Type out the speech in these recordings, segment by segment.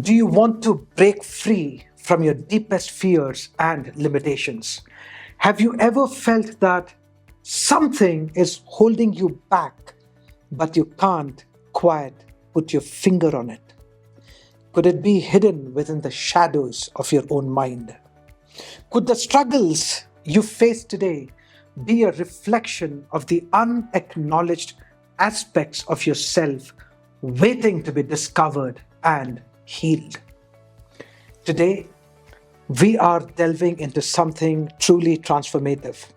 Do you want to break free from your deepest fears and limitations? Have you ever felt that something is holding you back, but you can't quite put your finger on it? Could it be hidden within the shadows of your own mind? Could the struggles you face today be a reflection of the unacknowledged aspects of yourself waiting to be discovered and healed? Today, we are delving into something truly transformative,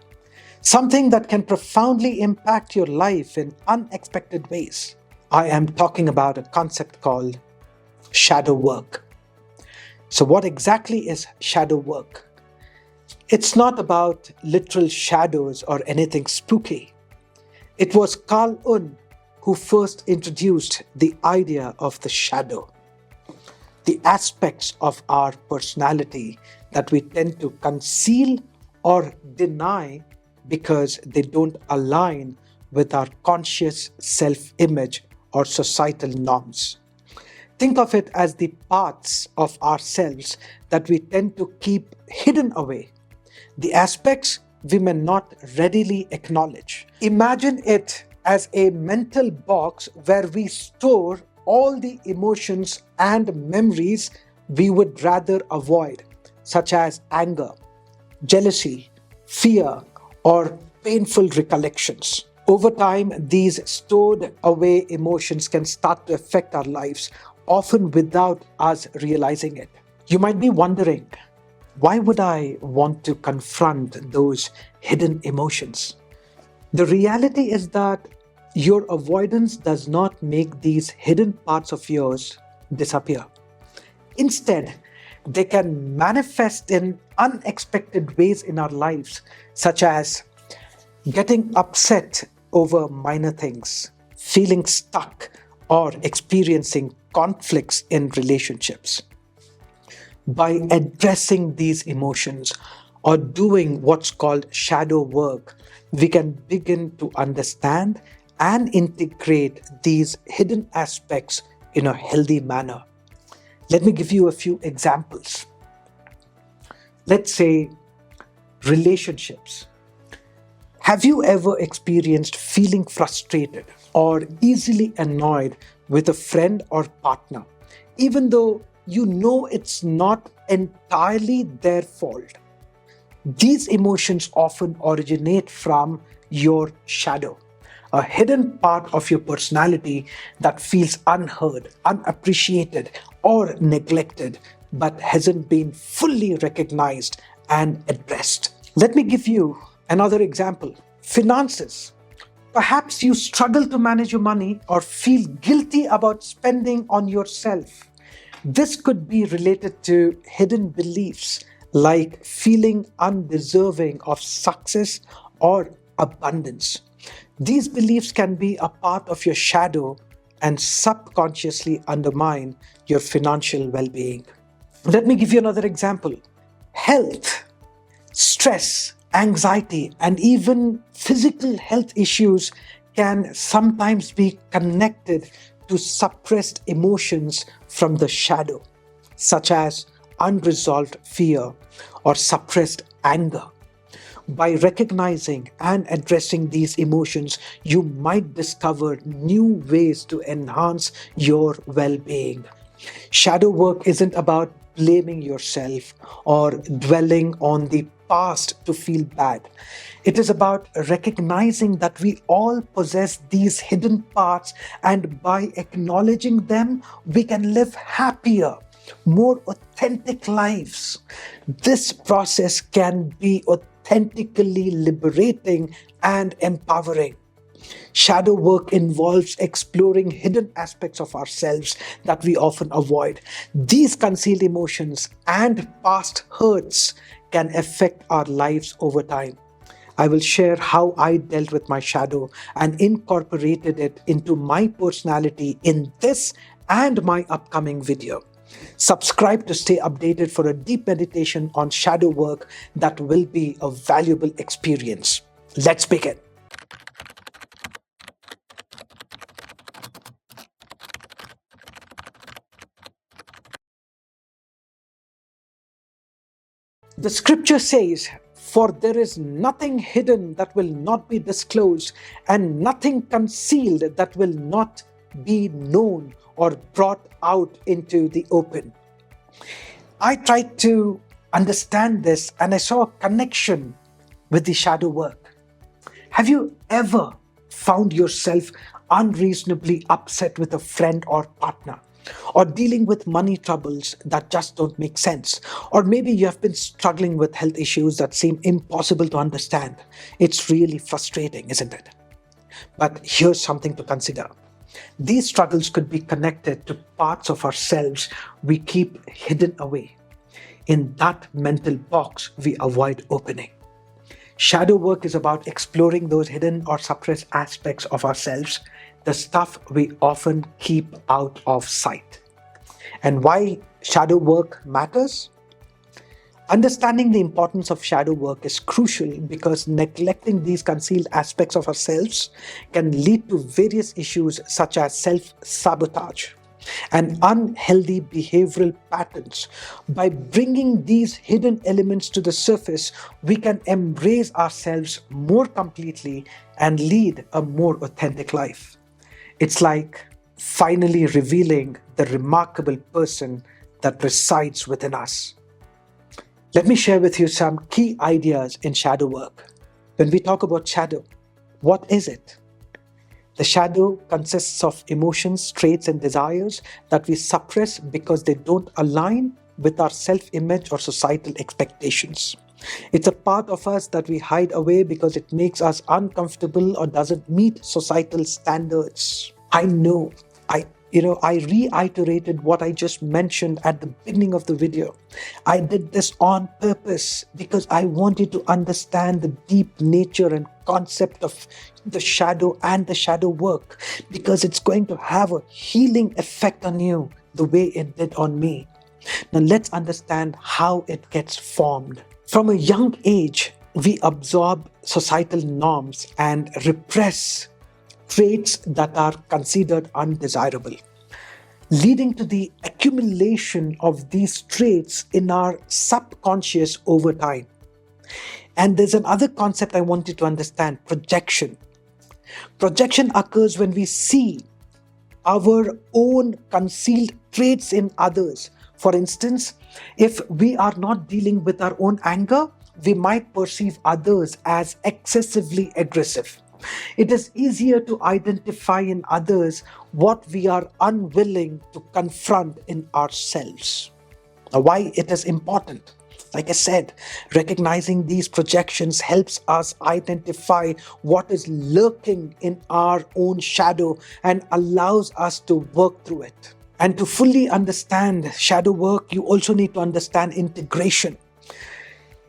something that can profoundly impact your life in unexpected ways. I am talking about a concept called shadow work. So, what exactly is shadow work? It's not about literal shadows or anything spooky. It was Carl Jung who first introduced the idea of the shadow, the aspects of our personality that we tend to conceal or deny because they don't align with our conscious self image or societal norms. Think of it as the parts of ourselves that we tend to keep hidden away, the aspects we may not readily acknowledge. Imagine it as a mental box where we store all the emotions and memories we would rather avoid, such as anger, jealousy, fear, or painful recollections. Over time, these stored away emotions can start to affect our lives, often without us realizing it. You might be wondering, why would I want to confront those hidden emotions? The reality is that your avoidance does not make these hidden parts of yours disappear. Instead, they can manifest in unexpected ways in our lives, such as getting upset over minor things, feeling stuck, or experiencing conflicts in relationships. By addressing these emotions or doing what's called shadow work, we can begin to understand and integrate these hidden aspects in a healthy manner. Let me give you a few examples. Let's say relationships. Have you ever experienced feeling frustrated or easily annoyed with a friend or partner, even though you know it's not entirely their fault? These emotions often originate from your shadow, a hidden part of your personality that feels unheard, unappreciated, or neglected, but hasn't been fully recognized and addressed. Let me give you another example: finances. Perhaps you struggle to manage your money or feel guilty about spending on yourself. This could be related to hidden beliefs like feeling undeserving of success or abundance. These beliefs can be a part of your shadow and subconsciously undermine your financial well being. Let me give you another example: health. Stress, anxiety, and even physical health issues can sometimes be connected to suppressed emotions from the shadow, such as unresolved fear or suppressed anger. By recognizing and addressing these emotions, you might discover new ways to enhance your well being. Shadow work isn't about blaming yourself or dwelling on the past to feel bad. It is about recognizing that we all possess these hidden parts, and by acknowledging them, we can live happier, more authentic lives. This process can be authentically liberating and empowering. Shadow work involves exploring hidden aspects of ourselves that we often avoid. These concealed emotions and past hurts can affect our lives over time. I will share how I dealt with my shadow and incorporated it into my personality in this and my upcoming video. Subscribe to stay updated for a deep meditation on shadow work that will be a valuable experience. Let's begin. The scripture says, "For there is nothing hidden that will not be disclosed, and nothing concealed that will not be known or brought out into the open." I tried to understand this and I saw a connection with the shadow work. Have you ever found yourself unreasonably upset with a friend or partner? Or dealing with money troubles that just don't make sense? Or maybe you have been struggling with health issues that seem impossible to understand. It's really frustrating, isn't it? But here's something to consider. These struggles could be connected to parts of ourselves we keep hidden away. In that mental box we avoid opening. Shadow work is about exploring those hidden or suppressed aspects of ourselves, the stuff we often keep out of sight. And why shadow work matters? Understanding the importance of shadow work is crucial because neglecting these concealed aspects of ourselves can lead to various issues such as self sabotage and unhealthy behavioral patterns. By bringing these hidden elements to the surface, we can embrace ourselves more completely and lead a more authentic life. It's like finally revealing the remarkable person that resides within us. Let me share with you some key ideas in shadow work. When we talk about shadow, what is it? The shadow consists of emotions, traits, and desires that we suppress because they don't align with our self image or societal expectations. It's a part of us that we hide away because it makes us uncomfortable or doesn't meet societal standards. I know. I reiterated what I just mentioned at the beginning of the video. I did this on purpose because I want you to understand the deep nature and concept of the shadow and the shadow work, because it's going to have a healing effect on you the way it did on me. Now let's understand how it gets formed. From a young age, we absorb societal norms and repress traits that are considered undesirable, leading to the accumulation of these traits in our subconscious over time. And there's another concept I want you to understand: projection. Projection occurs when we see our own concealed traits in others. For instance, if we are not dealing with our own anger, we might perceive others as excessively aggressive. It is easier to identify in others what we are unwilling to confront in ourselves. Now, why it is important? Like I said, recognizing these projections helps us identify what is lurking in our own shadow and allows us to work through it. And to fully understand shadow work, you also need to understand integration.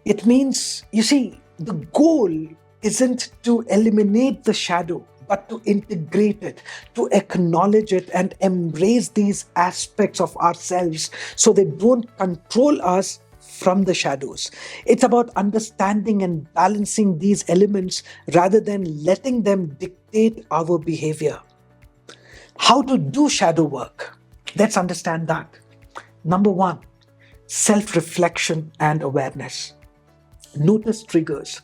It means, you see, the goal isn't to eliminate the shadow, but to integrate it, to acknowledge it, and embrace these aspects of ourselves so they don't control us from the shadows. It's about understanding and balancing these elements rather than letting them dictate our behavior. How to do shadow work? Let's understand that. Number one, self reflection and awareness. Notice triggers.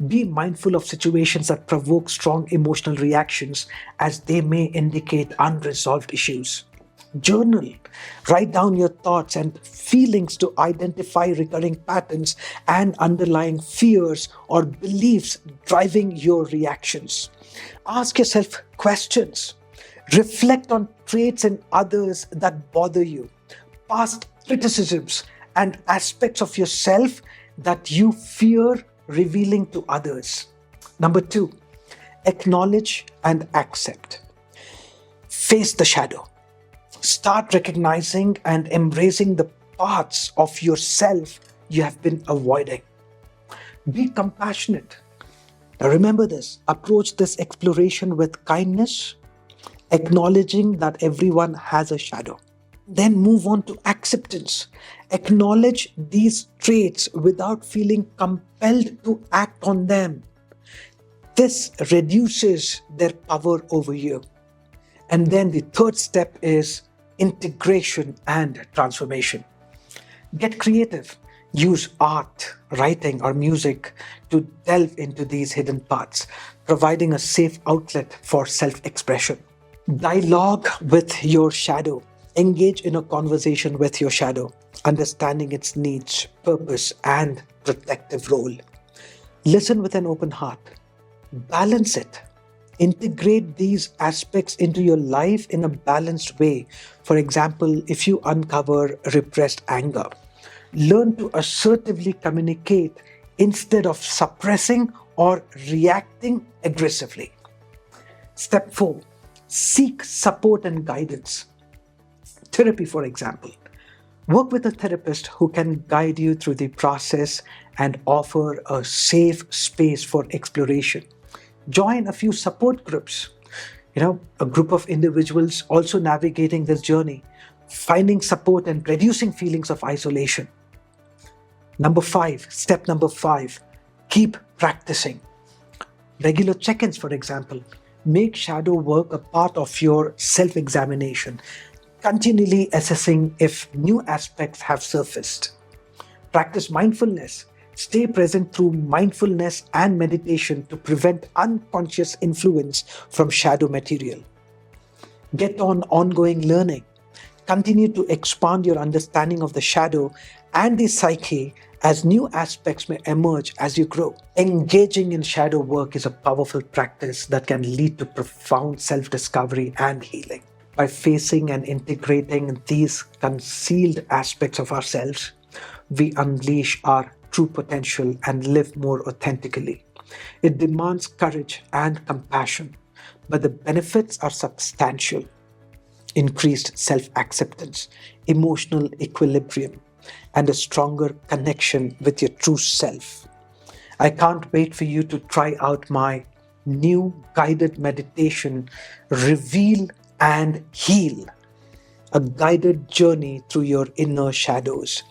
Be mindful of situations that provoke strong emotional reactions, as they may indicate unresolved issues. Journal. Write down your thoughts and feelings to identify recurring patterns and underlying fears or beliefs driving your reactions. Ask yourself questions. Reflect on traits in others that bother you, past criticisms, and aspects of yourself that you fear revealing to others. Number two, acknowledge and accept. Face the shadow. Start recognizing and embracing the parts of yourself you have been avoiding. Be compassionate. Now remember this, approach this exploration with kindness, acknowledging that everyone has a shadow. Then move on to acceptance. Acknowledge these traits without feeling compelled to act on them. This reduces their power over you. And then the third step is integration and transformation. Get creative. Use art, writing, or music to delve into these hidden parts, providing a safe outlet for self expression. Dialogue with your shadow. Engage in a conversation with your shadow, understanding its needs, purpose, and protective role. Listen with an open heart. Balance it. Integrate these aspects into your life in a balanced way. For example, if you uncover repressed anger, learn to assertively communicate instead of suppressing or reacting aggressively. Step 4, seek support and guidance. Therapy, for example. Work with a therapist who can guide you through the process and offer a safe space for exploration. Join a few support groups, a group of individuals also navigating this journey, finding support and reducing feelings of isolation. Step number 5, keep practicing. Regular check ins, for example. Make shadow work a part of your self examination, continually assessing if new aspects have surfaced. Practice mindfulness. Stay present through mindfulness and meditation to prevent unconscious influence from shadow material. Get on ongoing learning. Continue to expand your understanding of the shadow and the psyche as new aspects may emerge as you grow. Engaging in shadow work is a powerful practice that can lead to profound self discovery and healing. By facing and integrating these concealed aspects of ourselves, we unleash our true potential and live more authentically. It demands courage and compassion, but the benefits are substantial: increased self acceptance, emotional equilibrium, and a stronger connection with your true self. I can't wait for you to try out my new guided meditation, Reveal and Heal, a guided journey through your inner shadows.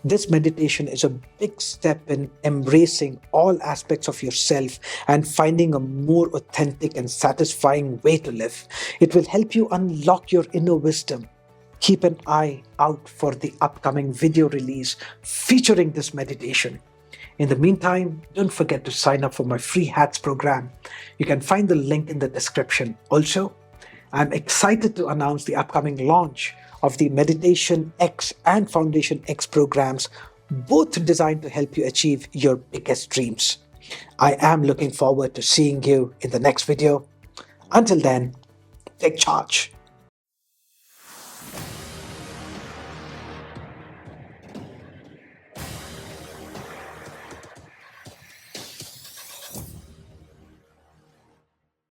This meditation is a big step in embracing all aspects of yourself and finding a more authentic and satisfying way to live. It will help you unlock your inner wisdom. Keep an eye out for the upcoming video release featuring this meditation. In the meantime, don't forget to sign up for my free hats program. You can find the link in the description. Also, I'm excited to announce the upcoming launch of the Meditation X and Foundation X programs, both designed to help you achieve your biggest dreams. I am looking forward to seeing you in the next video. Until then, take charge.